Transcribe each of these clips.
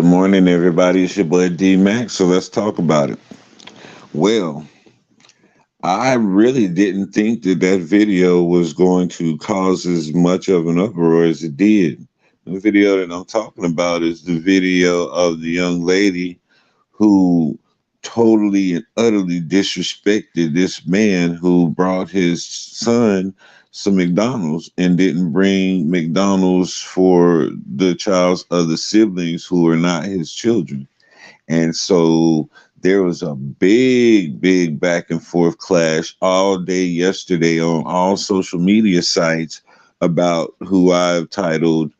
Good morning, everybody. It's your boy D Max. So let's talk about it. Well, I really didn't think that that video was going to cause as much of an uproar as it did. The video that I'm talking about is the video of the young lady who totally and utterly disrespected this man who brought his son some McDonald's and didn't bring McDonald's for the child's other siblings who are not his children. And so there was a big back and forth clash all day yesterday on all social media sites about who I've titled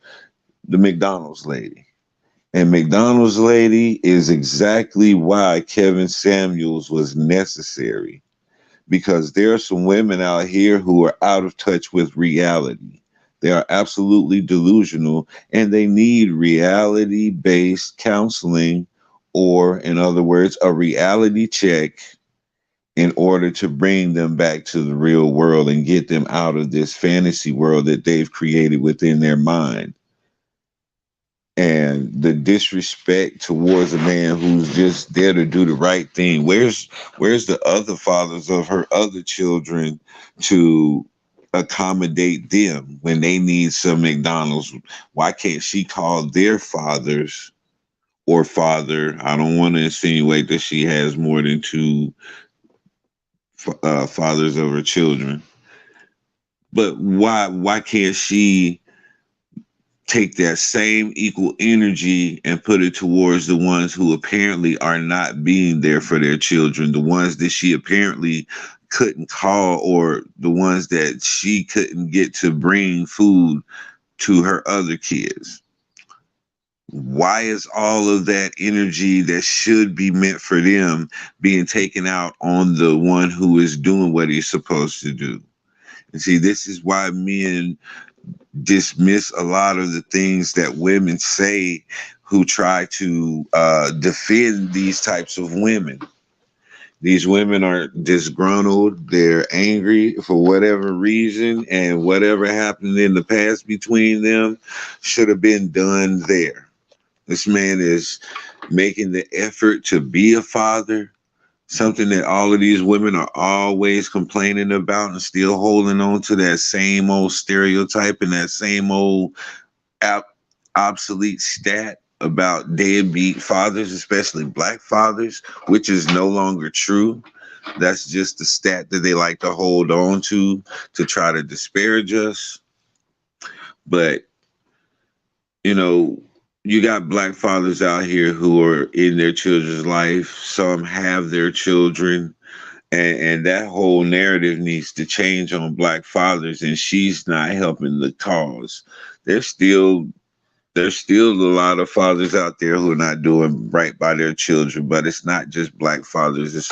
the McDonald's lady. And McDonald's lady is exactly why Kevin Samuels was necessary. Because there are some women out here who are out of touch with reality. They are absolutely delusional and they need reality based counseling, or, in other words, a reality check in order to bring them back to the real world and get them out of this fantasy world that they've created within their mind. And the disrespect towards a man who's just there to do the right thing. Where's the other fathers of her other children to accommodate them when they need some McDonald's? Why can't she call their fathers or father? I don't want to insinuate that she has more than two fathers of her children, but why can't she take that same equal energy and put it towards the ones who apparently are not being there for their children, the ones that she apparently couldn't call, or the ones that she couldn't get to bring food to her other kids? Why is all of that energy that should be meant for them being taken out on the one who is doing what he's supposed to do? And see, this is why men dismiss a lot of the things that women say who try to defend these types of women. These women are disgruntled, they're angry for whatever reason, and whatever happened in the past between them should have been done there. This man is making the effort to be a father, something that all of these women are always complaining about and still holding on to that same old stereotype and that same old ob- obsolete stat about deadbeat fathers, especially black fathers, which is no longer true. That's just the stat that they like to hold on to try to disparage us. But, you know, you got black fathers out here who are in their children's life. Some have their children, and that whole narrative needs to change on black fathers, and she's not helping the cause. There's still there's still a lot of fathers out there who are not doing right by their children, but it's not just black fathers. It's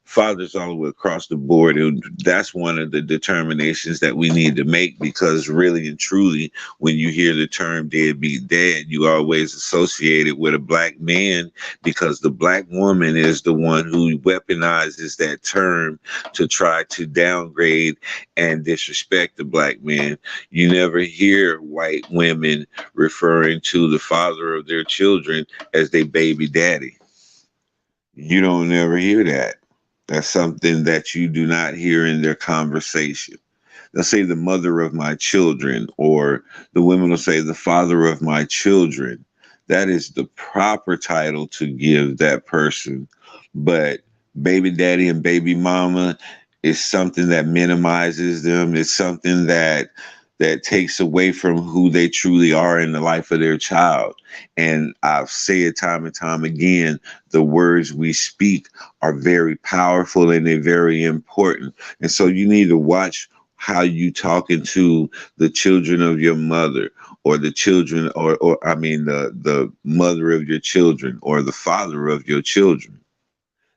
fathers all the way across the board. And that's one of the determinations that we need to make, because really and truly, when you hear the term deadbeat dad, you always associate it with a black man, because the black woman is the one who weaponizes that term to try to downgrade and disrespect the black man. You never hear white women referring to the father of their children as their baby daddy. You don't never hear that. That's something that you do not hear in their conversation. They'll say the mother of my children, or the women will say the father of my children. That is the proper title to give that person. But baby daddy and baby mama is something that minimizes them. It's something that takes away from who they truly are in the life of their child. And I've said it time and time again, the words we speak are very powerful and they're very important. And so you need to watch how you talking to the children of your mother, or the children, or I mean the mother of your children, or the father of your children,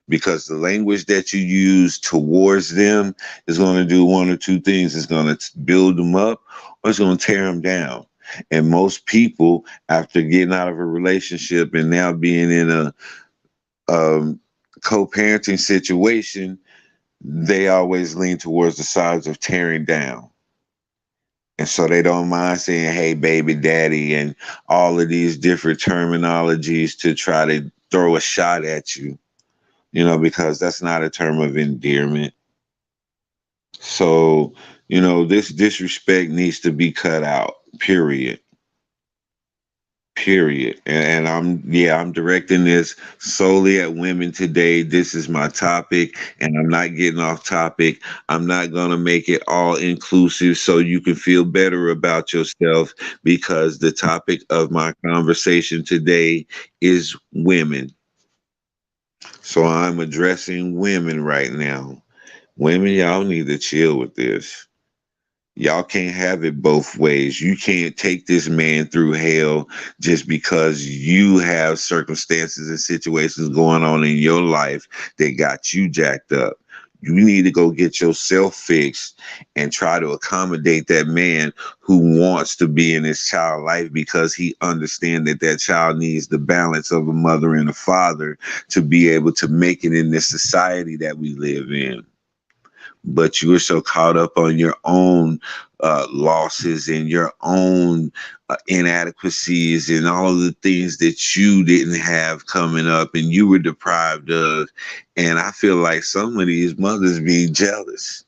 because the language that you use towards them is going to do one or two things. It's going to build them up, or it's going to tear them down. And most people, after getting out of a relationship and now being in a um, co-parenting situation, they always lean towards the sides of tearing down. And so they don't mind saying, hey, baby daddy, and all of these different terminologies to try to throw a shot at you, because that's not a term of endearment. So, this disrespect needs to be cut out, period. Period. And I'm directing this solely at women today. This is my topic, and I'm not getting off topic. I'm not going to make it all inclusive so you can feel better about yourself, because the topic of my conversation today is women. So I'm addressing women right now. Women, y'all need to chill with this. Y'all can't have it both ways. You can't take this man through hell just because you have circumstances and situations going on in your life that got you jacked up. You need to go get yourself fixed and try to accommodate that man who wants to be in his child life, because he understands that that child needs the balance of a mother and a father to be able to make it in this society that we live in. But you were so caught up on your own losses and your own inadequacies and all of the things that you didn't have coming up and you were deprived of. And I feel like some of these mothers be jealous.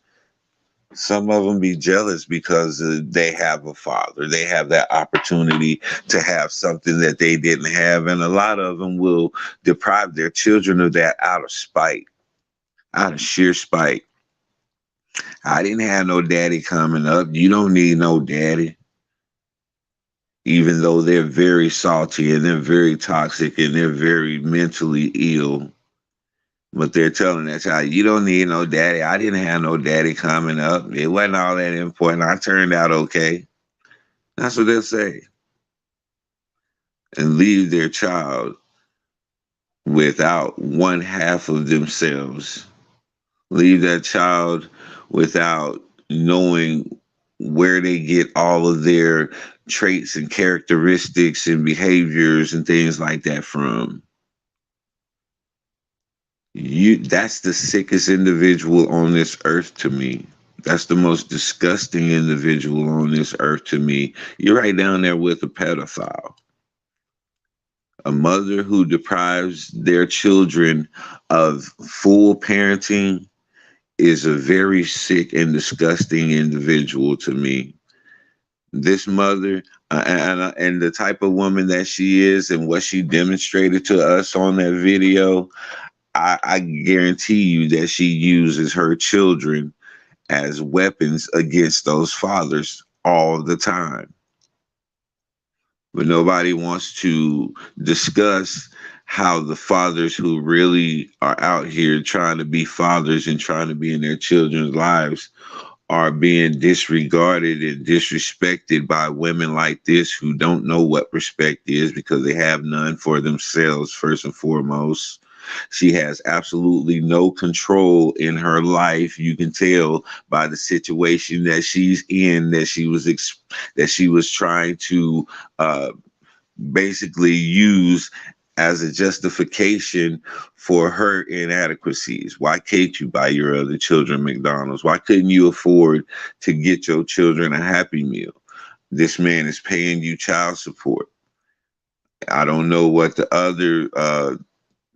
Some of them be jealous because they have a father. They have that opportunity to have something that they didn't have. And a lot of them will deprive their children of that out of spite, out of sheer spite. I didn't have no daddy coming up. You don't need no daddy. Even though they're very salty and they're very toxic and they're very mentally ill. But they're telling that child, you don't need no daddy. I didn't have no daddy coming up. It wasn't all that important. I turned out okay. That's what they'll say. And leave their child without one half of themselves. Leave that child without knowing where they get all of their traits and characteristics and behaviors and things like that from. That's the sickest individual on this earth to me. That's the most disgusting individual on this earth to me. You're right down there with a pedophile. A mother who deprives their children of full parenting is a very sick and disgusting individual to me. This mother, and the type of woman that she is and what she demonstrated to us on that video, I guarantee you that she uses her children as weapons against those fathers all the time. But nobody wants to discuss how the fathers who really are out here trying to be fathers and trying to be in their children's lives are being disregarded and disrespected by women like this who don't know what respect is because they have none for themselves, first and foremost. She has absolutely no control in her life. You can tell by the situation that she's in that she was trying to basically use as a justification for her inadequacies. Why can't you buy your other children McDonald's? Why couldn't you afford to get your children a Happy Meal? This man is paying you child support. I don't know what the other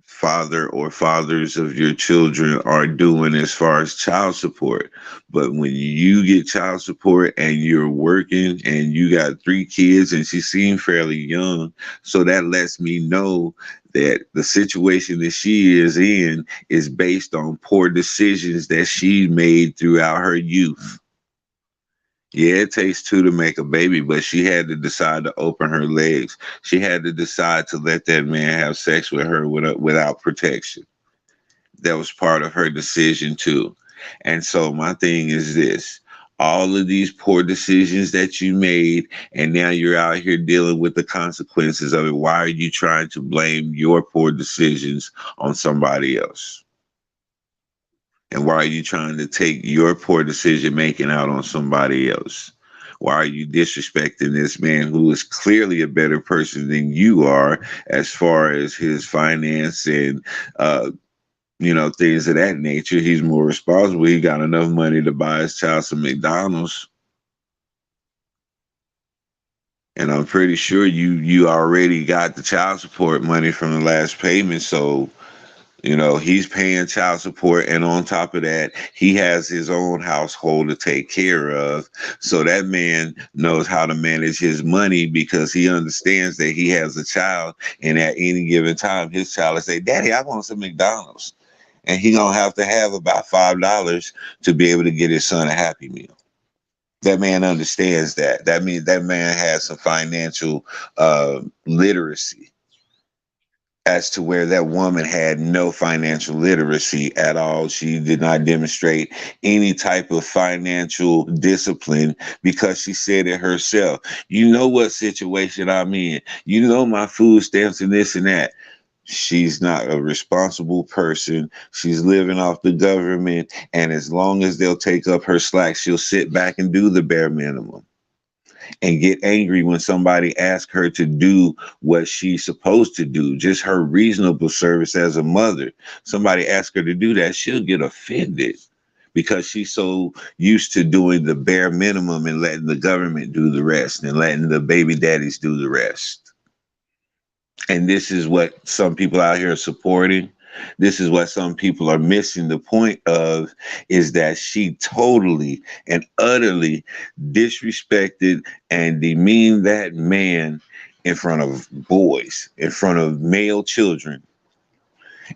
father or fathers of your children are doing as far as child support. But when you get child support and you're working and you got 3 kids and she seemed fairly young, so that lets me know that the situation that she is in is based on poor decisions that she made throughout her youth. Yeah, it takes two to make a baby, but she had to decide to open her legs. She had to decide to let that man have sex with her without protection. That was part of her decision too. And so my thing is this. All of these poor decisions that you made, and now you're out here dealing with the consequences of it. Why are you trying to blame your poor decisions on somebody else? And why are you trying to take your poor decision making out on somebody else? Why are you disrespecting this man who is clearly a better person than you are as far as his finance and things of that nature? He's more responsible. He got enough money to buy his child some McDonald's. And I'm pretty sure you already got the child support money from the last payment. So, he's paying child support, and on top of that, he has his own household to take care of. So that man knows how to manage his money because he understands that he has a child, and at any given time, his child will say, "Daddy, I want some McDonald's," and he gonna have about $5 to be able to get his son a Happy Meal. That man understands that. That means that man has some financial literacy, as to where that woman had no financial literacy at all. She did not demonstrate any type of financial discipline because she said it herself. You know what situation I'm in. You know my food stamps and this and that. She's not a responsible person. She's living off the government. And as long as they'll take up her slack, she'll sit back and do the bare minimum and get angry when somebody asks her to do what she's supposed to do, just her reasonable service as a mother. Somebody asks her to do that, she'll get offended because she's so used to doing the bare minimum and letting the government do the rest and letting the baby daddies do the rest. And this is what some people out here are supporting. This is what some people are missing the point of, is that she totally and utterly disrespected and demeaned that man in front of boys, in front of male children.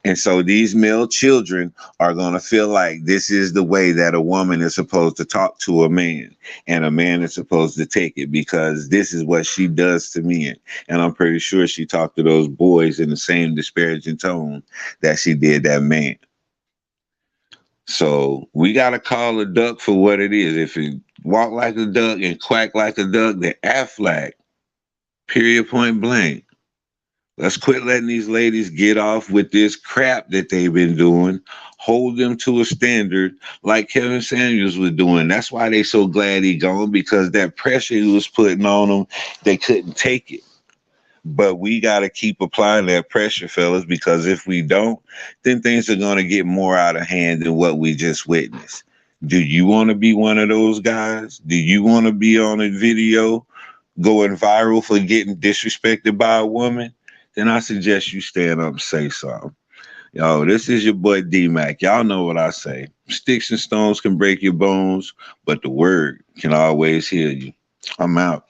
And so these male children are going to feel like this is the way that a woman is supposed to talk to a man, and a man is supposed to take it because this is what she does to men. And I'm pretty sure she talked to those boys in the same disparaging tone that she did that man. So we got to call a duck for what it is. If it walk like a duck and quack like a duck, then Aflac, period, point blank. Let's quit letting these ladies get off with this crap that they've been doing. Hold them to a standard like Kevin Samuels was doing. That's why they so glad he gone, because that pressure he was putting on them, they couldn't take it. But we got to keep applying that pressure, fellas, because if we don't, then things are going to get more out of hand than what we just witnessed. Do you want to be one of those guys? Do you want to be on a video going viral for getting disrespected by a woman? Then I suggest you stand up and say something. Yo, this is your boy D-Mac. Y'all know what I say. Sticks and stones can break your bones, but the word can always heal you. I'm out.